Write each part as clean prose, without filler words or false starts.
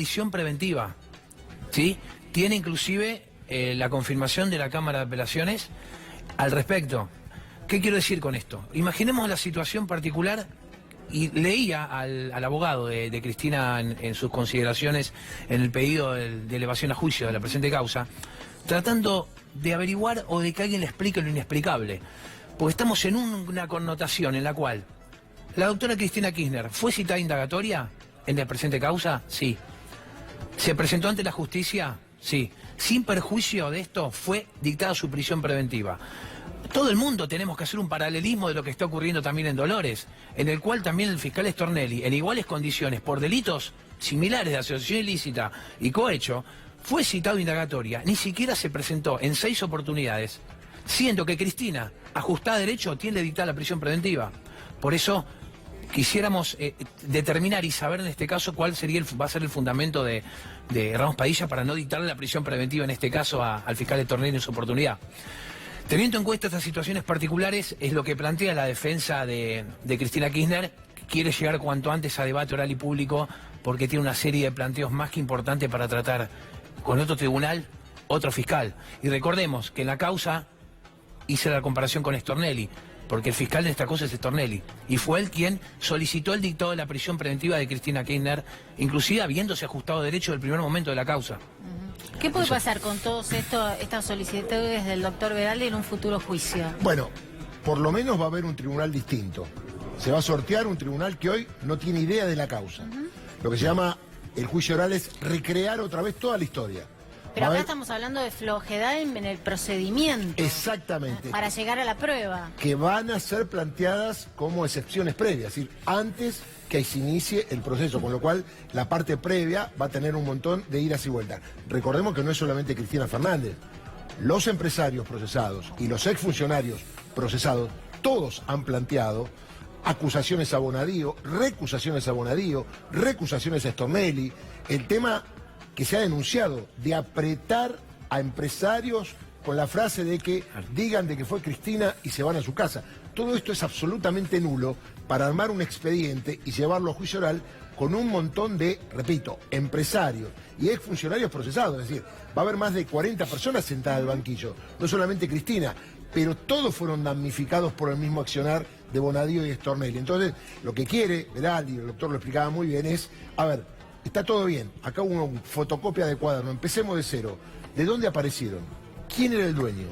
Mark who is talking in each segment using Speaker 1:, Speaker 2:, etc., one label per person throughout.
Speaker 1: prisión preventiva, ¿sí? Tiene inclusive la confirmación de la Cámara de Apelaciones al respecto. ¿Qué quiero decir con esto? Imaginemos la situación particular, y leía al abogado de Cristina en sus consideraciones en el pedido de elevación a juicio de la presente causa, tratando de averiguar o de que alguien le explique lo inexplicable. Porque estamos en una connotación en la cual la doctora Cristina Kirchner fue citada indagatoria en la presente causa, sí. ¿Se presentó ante la justicia? Sí. Sin perjuicio de esto, fue dictada su prisión preventiva. Todo el mundo tenemos que hacer un paralelismo de lo que está ocurriendo también en Dolores, en el cual también el fiscal Stornelli, en iguales condiciones, por delitos similares de asociación ilícita y cohecho, fue citado indagatoria. Ni siquiera se presentó en 6 oportunidades, siendo que Cristina, ajustada a derecho, tiene dictada la prisión preventiva. Por eso quisiéramos determinar y saber en este caso cuál va a ser el fundamento de Ramos Padilla para no dictarle la prisión preventiva en este caso al fiscal Stornelli en su oportunidad. Teniendo en cuenta estas situaciones particulares, es lo que plantea la defensa de Cristina Kirchner, que quiere llegar cuanto antes a debate oral y público, porque tiene una serie de planteos más que importantes para tratar con otro tribunal, otro fiscal. Y recordemos que en la causa hice la comparación con Stornelli, porque el fiscal de esta cosa es Stornelli, y fue él quien solicitó el dictado de la prisión preventiva de Cristina Kirchner, inclusive habiéndose ajustado derecho del primer momento de la causa.
Speaker 2: ¿Qué puede pasar con todas estas solicitudes del doctor Veraldi en un futuro juicio?
Speaker 3: Bueno, por lo menos va a haber un tribunal distinto. Se va a sortear un tribunal que hoy no tiene idea de la causa. Lo que se llama el juicio oral es recrear otra vez toda la historia.
Speaker 2: Pero acá estamos hablando de flojedad en el procedimiento.
Speaker 3: Exactamente.
Speaker 2: Para llegar a la prueba.
Speaker 3: Que van a ser planteadas como excepciones previas, es decir, antes que se inicie el proceso, con lo cual la parte previa va a tener un montón de idas y vueltas. Recordemos que no es solamente Cristina Fernández. Los empresarios procesados y los exfuncionarios procesados, todos han planteado acusaciones a Bonadío, recusaciones a Bonadío, recusaciones a Stornelli. El tema que se ha denunciado de apretar a empresarios con la frase de que digan de que fue Cristina y se van a su casa. Todo esto es absolutamente nulo para armar un expediente y llevarlo a juicio oral con un montón de, repito, empresarios y exfuncionarios procesados. Es decir, va a haber más de 40 personas sentadas al banquillo, no solamente Cristina, pero todos fueron damnificados por el mismo accionar de Bonadío y Stornelli. Entonces, lo que quiere, Veraldi, el doctor lo explicaba muy bien, es, a ver, está todo bien, acá hubo una fotocopia de cuaderno, empecemos de cero. ¿De dónde aparecieron? ¿Quién era el dueño?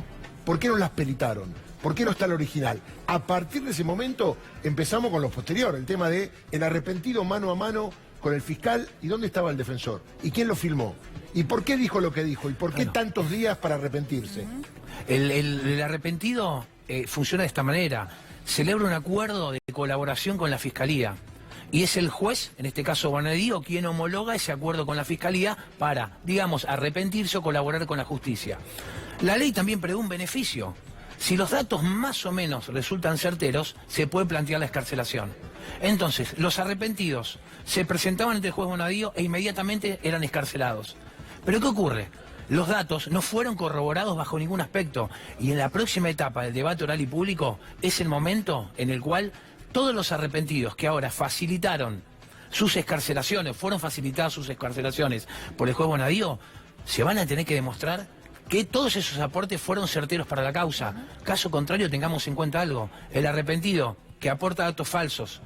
Speaker 3: ¿Por qué no las peritaron? ¿Por qué no está el original? A partir de ese momento empezamos con lo posterior, el tema de el arrepentido mano a mano con el fiscal y dónde estaba el defensor. ¿Y quién lo filmó? ¿Y por qué dijo lo que dijo? ¿Y por qué tantos días para arrepentirse?
Speaker 1: El arrepentido funciona de esta manera. Celebra un acuerdo de colaboración con la Fiscalía. Y es el juez, en este caso Bonadío, quien homologa ese acuerdo con la Fiscalía para, digamos, arrepentirse o colaborar con la justicia. La ley también prevé un beneficio. Si los datos más o menos resultan certeros, se puede plantear la excarcelación. Entonces, los arrepentidos se presentaban ante el juez Bonadío e inmediatamente eran excarcelados. ¿Pero qué ocurre? Los datos no fueron corroborados bajo ningún aspecto y en la próxima etapa del debate oral y público es el momento en el cual todos los arrepentidos que ahora facilitaron sus excarcelaciones, fueron facilitadas sus excarcelaciones por el juez Bonadío, se van a tener que demostrar que todos esos aportes fueron certeros para la causa. Caso contrario, tengamos en cuenta algo. El arrepentido que aporta datos falsos,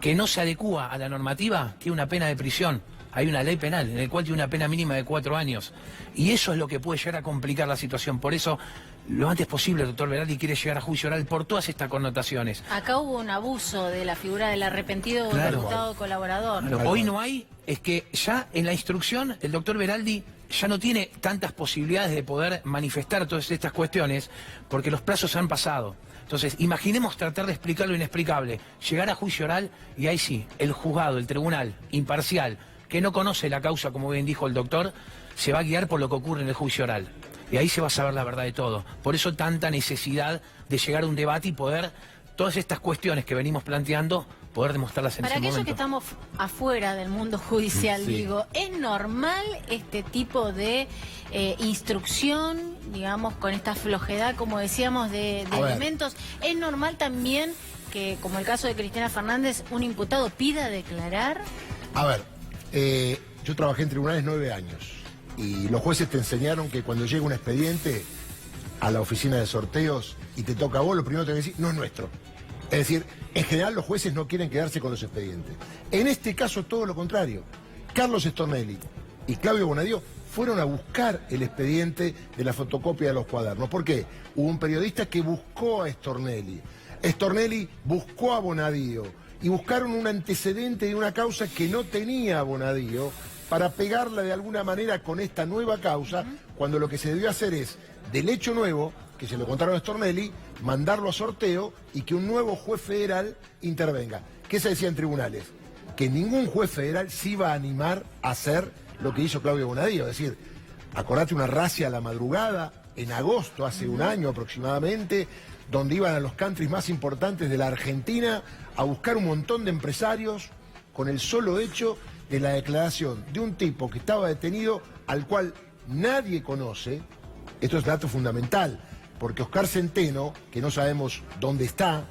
Speaker 1: que no se adecúa a la normativa, tiene una pena de prisión. Hay una ley penal en la cual tiene una pena mínima de 4 años. Y eso es lo que puede llegar a complicar la situación. Por eso, lo antes posible, el doctor Veraldi quiere llegar a juicio oral por todas estas connotaciones.
Speaker 2: Acá hubo un abuso de la figura del arrepentido o del Estado colaborador.
Speaker 1: Hoy no hay, es que ya en la instrucción el doctor Veraldi ya no tiene tantas posibilidades de poder manifestar todas estas cuestiones porque los plazos han pasado. Entonces, imaginemos tratar de explicar lo inexplicable, llegar a juicio oral y ahí sí, el juzgado, el tribunal imparcial, que no conoce la causa, como bien dijo el doctor, se va a guiar por lo que ocurre en el juicio oral. Y ahí se va a saber la verdad de todo. Por eso tanta necesidad de llegar a un debate y poder, todas estas cuestiones que venimos planteando, poder demostrarlas en ese momento.
Speaker 2: Para aquellos que estamos afuera del mundo judicial, digo, ¿es normal este tipo de instrucción, digamos, con esta flojedad, como decíamos, de elementos? ¿Es normal también que, como el caso de Cristina Fernández, un imputado pida declarar?
Speaker 3: A ver, yo trabajé en tribunales 9 años y los jueces te enseñaron que cuando llega un expediente a la oficina de sorteos y te toca a vos, lo primero que tenés que decir, no es nuestro. Es decir, en general los jueces no quieren quedarse con los expedientes. En este caso todo lo contrario. Carlos Stornelli y Claudio Bonadío fueron a buscar el expediente de la fotocopia de los cuadernos. ¿Por qué? Hubo un periodista que buscó a Stornelli. Stornelli buscó a Bonadío y buscaron un antecedente de una causa que no tenía Bonadío para pegarla de alguna manera con esta nueva causa, cuando lo que se debió hacer es, del hecho nuevo, que se lo contaron a Stornelli, mandarlo a sorteo y que un nuevo juez federal intervenga. ¿Qué se decía en tribunales? Que ningún juez federal se iba a animar a hacer lo que hizo Claudio Bonadío. Es decir, acordate una racia a la madrugada, en agosto, hace un año aproximadamente, donde iban a los countries más importantes de la Argentina a buscar un montón de empresarios con el solo hecho de la declaración de un tipo que estaba detenido al cual nadie conoce. Esto es dato fundamental, porque Oscar Centeno, que no sabemos dónde está,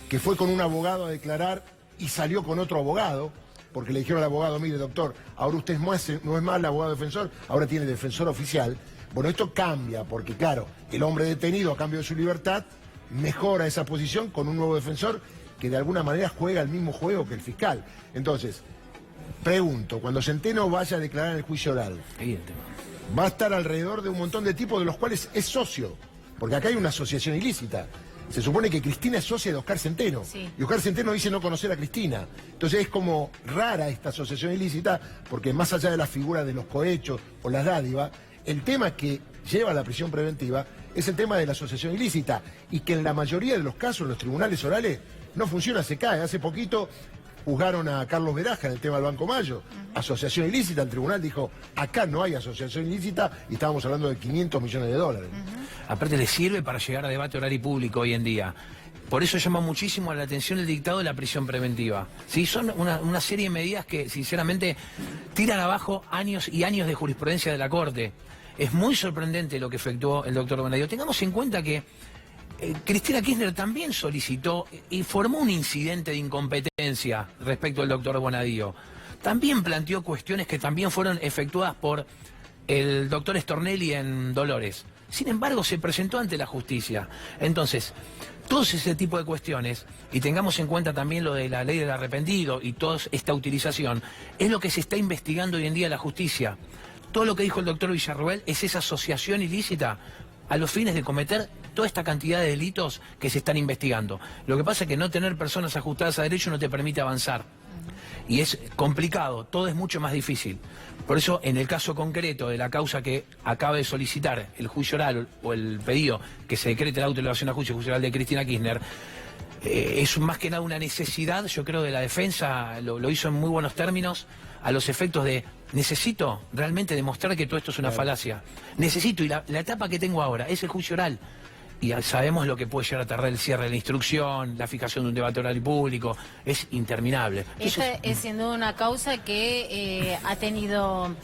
Speaker 3: que fue con un abogado a declarar y salió con otro abogado, porque le dijeron al abogado, mire doctor, ahora usted no es más el abogado defensor, ahora tiene defensor oficial. Bueno, esto cambia, porque claro, el hombre detenido a cambio de su libertad mejora esa posición con un nuevo defensor que de alguna manera juega el mismo juego que el fiscal. Entonces, pregunto, cuando Centeno vaya a declarar en el juicio oral, va a estar alrededor de un montón de tipos de los cuales es socio, porque acá hay una asociación ilícita. Se supone que Cristina es socia de Oscar Centeno,
Speaker 2: sí.
Speaker 3: Y Oscar Centeno dice no conocer a Cristina. Entonces es como rara esta asociación ilícita, porque más allá de la figura de los cohechos o las dádivas, el tema que lleva a la prisión preventiva es el tema de la asociación ilícita, y que en la mayoría de los casos en los tribunales orales no funciona, se cae. Hace poquito juzgaron a Carlos Veraja en el tema del Banco Mayo. Asociación ilícita, el tribunal dijo, acá no hay asociación ilícita, y estábamos hablando de 500 millones de dólares.
Speaker 1: Aparte le sirve para llegar a debate oral y público hoy en día. Por eso llama muchísimo la atención el dictado de la prisión preventiva. ¿Sí? Son una serie de medidas que sinceramente tiran abajo años y años de jurisprudencia de la Corte. Es muy sorprendente lo que efectuó el doctor Bonadío. Tengamos en cuenta que Cristina Kirchner también solicitó y formó un incidente de incompetencia respecto al doctor Bonadío. También planteó cuestiones que también fueron efectuadas por el doctor Stornelli en Dolores. Sin embargo, se presentó ante la justicia. Entonces, todo ese tipo de cuestiones, y tengamos en cuenta también lo de la ley del arrepentido y toda esta utilización, es lo que se está investigando hoy en día en la justicia. Todo lo que dijo el doctor Villarroel es esa asociación ilícita a los fines de cometer toda esta cantidad de delitos que se están investigando. Lo que pasa es que no tener personas ajustadas a derecho no te permite avanzar. Y es complicado, todo es mucho más difícil. Por eso, en el caso concreto de la causa que acaba de solicitar el juicio oral o el pedido que se decrete la autoelevación a juicio oral de Cristina Kirchner, es más que nada una necesidad, yo creo, de la defensa, lo hizo en muy buenos términos, a los efectos de necesito realmente demostrar que todo esto es una falacia. Necesito, y la etapa que tengo ahora es el juicio oral. Y sabemos lo que puede llegar a tardar el cierre de la instrucción, la fijación de un debate oral y público, es interminable. Entonces,
Speaker 2: esta es sin duda una causa que ha tenido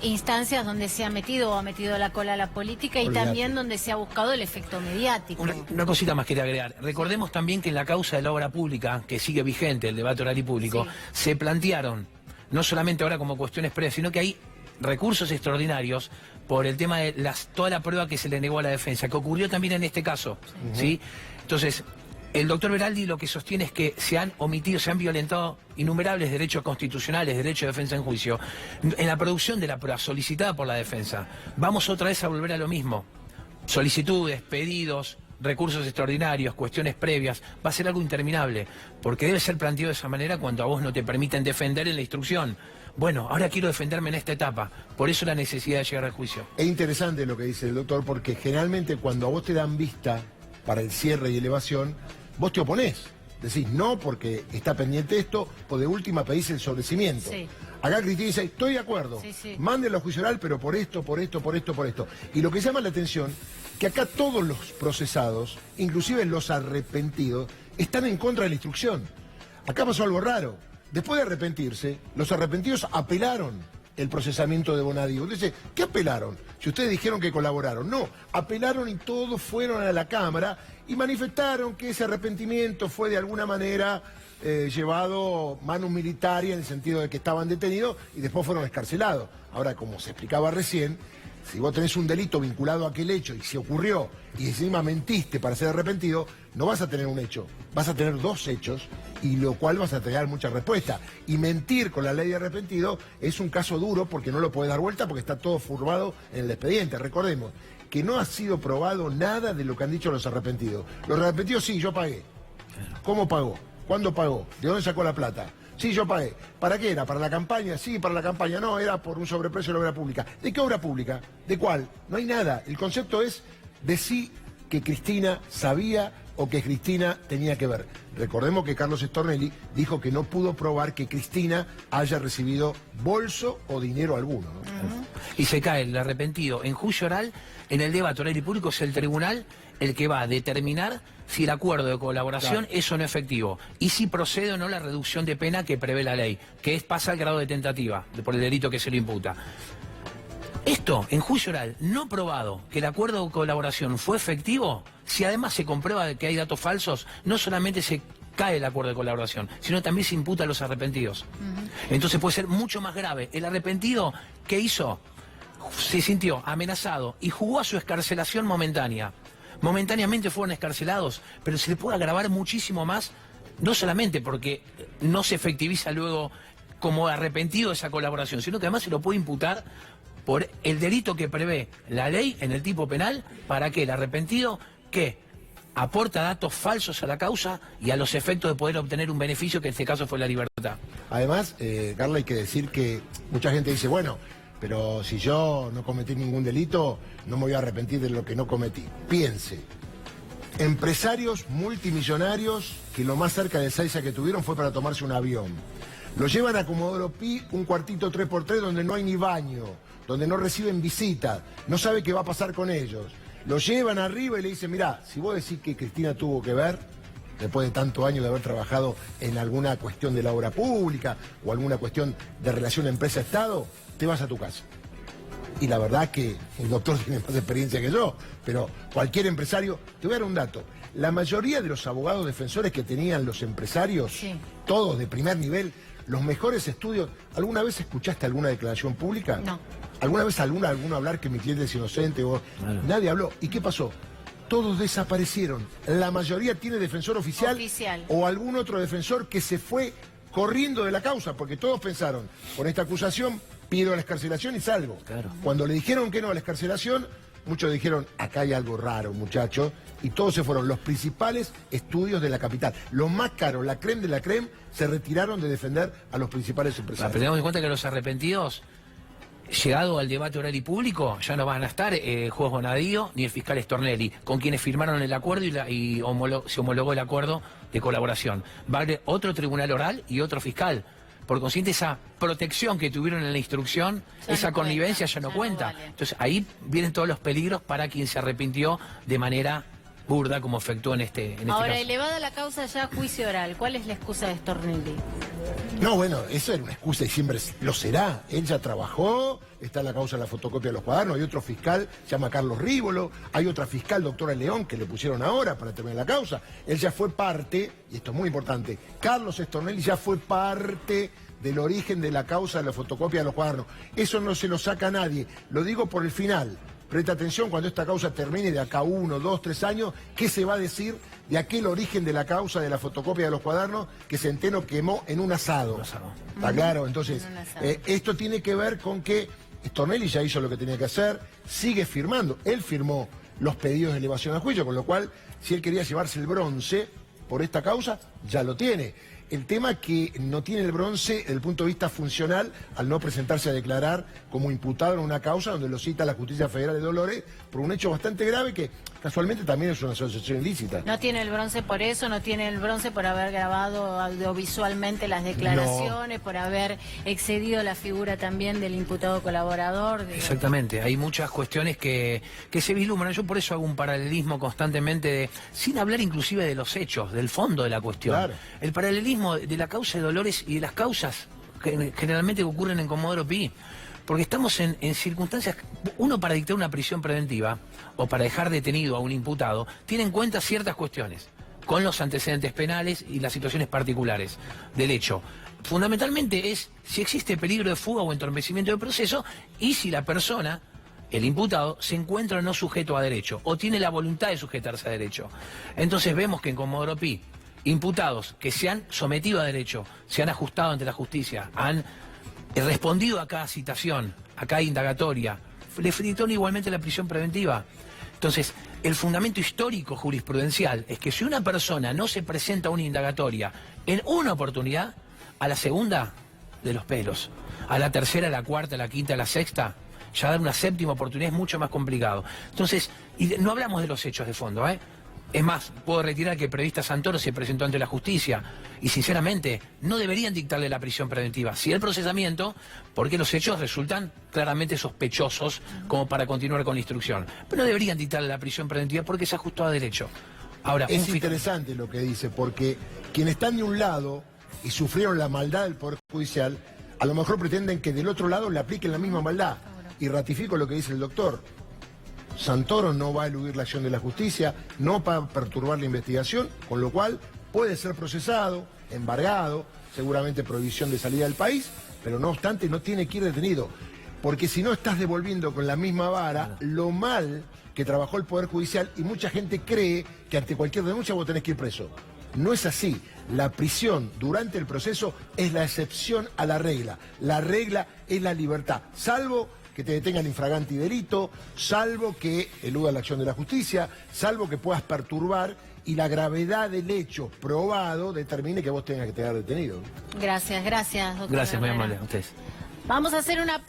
Speaker 2: instancias donde se ha metido la cola a la política y también donde se ha buscado el efecto mediático.
Speaker 1: Una cosita más quería agregar. Recordemos también que en la causa de la obra pública, que sigue vigente, el debate oral y público, se plantearon, no solamente ahora como cuestiones previas, sino que hay recursos extraordinarios por el tema de toda la prueba que se le negó a la defensa, que ocurrió también en este caso. ¿Sí? Entonces, el doctor Veraldi lo que sostiene es que se han omitido, se han violentado innumerables derechos constitucionales, derechos de defensa en juicio, en la producción de la prueba solicitada por la defensa. Vamos otra vez a volver a lo mismo. Solicitudes, pedidos, recursos extraordinarios, cuestiones previas, va a ser algo interminable, porque debe ser planteado de esa manera cuando a vos no te permiten defender en la instrucción. Bueno, ahora quiero defenderme en esta etapa, por eso la necesidad de llegar al juicio.
Speaker 3: Es interesante lo que dice el doctor, porque generalmente cuando a vos te dan vista para el cierre y elevación, vos te oponés. Decís no porque está pendiente esto, o de última pedís el sobrecimiento. Sí. Acá Cristina dice, estoy de acuerdo, mándenlo a juicio oral, pero por esto, por esto, por esto, por esto. Y lo que llama la atención, que acá todos los procesados, inclusive los arrepentidos, están en contra de la instrucción. Acá pasó algo raro. Después de arrepentirse, los arrepentidos apelaron el procesamiento de Bonadío. Dice, ¿qué apelaron? Si ustedes dijeron que colaboraron. No, apelaron y todos fueron a la Cámara y manifestaron que ese arrepentimiento fue de alguna manera llevado manus militari en el sentido de que estaban detenidos y después fueron excarcelados. Ahora, como se explicaba recién, si vos tenés un delito vinculado a aquel hecho y se ocurrió y encima mentiste para ser arrepentido, no vas a tener un hecho, vas a tener 2 hechos y lo cual vas a tener mucha respuesta. Y mentir con la ley de arrepentido es un caso duro porque no lo podés dar vuelta porque está todo formado en el expediente. Recordemos que no ha sido probado nada de lo que han dicho los arrepentidos. Los arrepentidos sí, yo pagué. ¿Cómo pagó? ¿Cuándo pagó? ¿De dónde sacó la plata? Sí, yo pagué. ¿Para qué era? ¿Para la campaña? Sí, para la campaña. No, era por un sobreprecio de la obra pública. ¿De qué obra pública? ¿De cuál? No hay nada. El concepto es decir que Cristina sabía o que Cristina tenía que ver. Recordemos que Carlos Stornelli dijo que no pudo probar que Cristina haya recibido bolso o dinero alguno, ¿no?
Speaker 1: Y se cae el arrepentido en juicio oral. En el debate oral y público es el tribunal el que va a determinar si el acuerdo de colaboración es o no efectivo y si procede o no la reducción de pena que prevé la ley, que pasa al grado de tentativa por el delito que se le imputa. Esto, en juicio oral, no probado que el acuerdo de colaboración fue efectivo, si además se comprueba que hay datos falsos, no solamente se cae el acuerdo de colaboración, sino también se imputa a los arrepentidos. Entonces puede ser mucho más grave. El arrepentido, ¿qué hizo? Se sintió amenazado y jugó a su excarcelación momentánea. Momentáneamente fueron excarcelados, pero se le puede agravar muchísimo más, no solamente porque no se efectiviza luego como arrepentido esa colaboración, sino que además se lo puede imputar por el delito que prevé la ley en el tipo penal, para que el arrepentido que aporta datos falsos a la causa y a los efectos de poder obtener un beneficio, que en este caso fue la libertad.
Speaker 3: Además, Carla, hay que decir que mucha gente dice, bueno, pero si yo no cometí ningún delito, no me voy a arrepentir de lo que no cometí. Piense, empresarios multimillonarios que lo más cerca de Ezeiza que tuvieron fue para tomarse un avión. Lo llevan a Comodoro Pi, un cuartito 3x3 donde no hay ni baño, donde no reciben visitas, no sabe qué va a pasar con ellos. Lo llevan arriba y le dicen, mirá, si vos decís que Cristina tuvo que ver, después de tantos años de haber trabajado en alguna cuestión de la obra pública o alguna cuestión de relación empresa-Estado, te vas a tu casa. Y la verdad que el doctor tiene más experiencia que yo, pero cualquier empresario, te voy a dar un dato. La mayoría de los abogados defensores que tenían los empresarios, sí, todos de primer nivel, los mejores estudios. ¿Alguna vez escuchaste alguna declaración pública?
Speaker 2: No.
Speaker 3: ¿Alguna vez alguno hablar que mi cliente es inocente? O... Claro. Nadie habló. ¿Y qué pasó? Todos desaparecieron. La mayoría tiene defensor oficial o algún otro defensor que se fue corriendo de la causa, porque todos pensaron, con esta acusación pido la excarcelación y salgo. Claro. Cuando le dijeron que no a la excarcelación, muchos dijeron, acá hay algo raro, muchachos, y todos se fueron. Los principales estudios de la capital, los más caros, la creme de la creme, se retiraron de defender a los principales empresarios.
Speaker 1: Pero tengamos en cuenta que los arrepentidos, llegado al debate oral y público, ya no van a estar Juez Bonadío ni el fiscal Stornelli, con quienes firmaron el acuerdo y se homologó el acuerdo de colaboración. Va a haber otro tribunal oral y otro fiscal. Por consiguiente, esa protección que tuvieron en la instrucción, esa connivencia ya no cuenta. Vale. Entonces ahí vienen todos los peligros para quien se arrepintió de manera burda, como efectuó en este caso.
Speaker 2: Ahora, elevada la causa ya a juicio oral, ¿cuál es la excusa de Stornelli?
Speaker 3: No, bueno, eso era una excusa y siempre lo será. Él ya trabajó, está en la causa de la fotocopia de los cuadernos, hay otro fiscal, se llama Carlos Rívolo, hay otra fiscal, doctora León, que le pusieron ahora para terminar la causa. Él ya fue parte, y esto es muy importante, Carlos Stornelli ya fue parte del origen de la causa de la fotocopia de los cuadernos. Eso no se lo saca a nadie, lo digo por el final. Presta atención cuando esta causa termine de acá 1, 2, 3 años, ¿qué se va a decir de aquel origen de la causa de la fotocopia de los cuadernos que Centeno quemó en un asado? ¿Está claro? Entonces, esto tiene que ver con que Stornelli ya hizo lo que tenía que hacer, sigue firmando. Él firmó los pedidos de elevación a juicio, con lo cual, si él quería llevarse el bronce por esta causa, ya lo tiene. El tema que no tiene el bronce desde el punto de vista funcional al no presentarse a declarar como imputado en una causa donde lo cita la Justicia Federal de Dolores por un hecho bastante grave que casualmente también es una asociación ilícita.
Speaker 2: No tiene el bronce por eso, no tiene el bronce por haber grabado audiovisualmente las declaraciones, no, por haber excedido la figura también del imputado colaborador.
Speaker 1: Exactamente, hay muchas cuestiones que se vislumbran. Yo por eso hago un paralelismo constantemente, sin hablar inclusive de los hechos, del fondo de la cuestión. Claro. El paralelismo de la causa de Dolores y de las causas que generalmente ocurren en Comodoro Pi. Porque estamos en circunstancias, uno para dictar una prisión preventiva o para dejar detenido a un imputado, tiene en cuenta ciertas cuestiones. con los antecedentes penales y las situaciones particulares del hecho. Fundamentalmente es si existe peligro de fuga o entorpecimiento del proceso y si la persona, el imputado, se encuentra o no sujeto a derecho o tiene la voluntad de sujetarse a derecho. Entonces vemos que en Comodoro Pi, imputados que se han sometido a derecho, se han ajustado ante la justicia, han respondido a cada citación, a cada indagatoria, le dictaron igualmente la prisión preventiva. Entonces, el fundamento histórico jurisprudencial es que si una persona no se presenta a una indagatoria en una oportunidad, a la segunda, de los pelos. A la tercera, a la cuarta, a la quinta, a la sexta, ya dar una séptima oportunidad es mucho más complicado. Entonces, y no hablamos de los hechos de fondo, ¿eh? Es más, puedo retirar que el periodista Santoro se presentó ante la justicia y sinceramente no deberían dictarle la prisión preventiva. Si el procesamiento, porque los hechos resultan claramente sospechosos como para continuar con la instrucción. Pero no deberían dictarle la prisión preventiva porque se ajustó a derecho. Ahora,
Speaker 3: es interesante lo que dice, porque quienes están de un lado y sufrieron la maldad del Poder Judicial, a lo mejor pretenden que del otro lado le apliquen la misma maldad. Y ratifico lo que dice el doctor. Santoro no va a eludir la acción de la justicia, no va a perturbar la investigación, con lo cual puede ser procesado, embargado, seguramente prohibición de salida del país, pero no obstante no tiene que ir detenido. Porque si no estás devolviendo con la misma vara lo mal que trabajó el Poder Judicial y mucha gente cree que ante cualquier denuncia vos tenés que ir preso. No es así. La prisión durante el proceso es la excepción a la regla. La regla es la libertad, salvo que te detengan infraganti delito, salvo que eluda la acción de la justicia, salvo que puedas perturbar y la gravedad del hecho probado determine que vos tengas que quedar detenido.
Speaker 2: Gracias, doctor.
Speaker 1: Gracias, muy amable a ustedes.
Speaker 2: Vamos a hacer una pausa.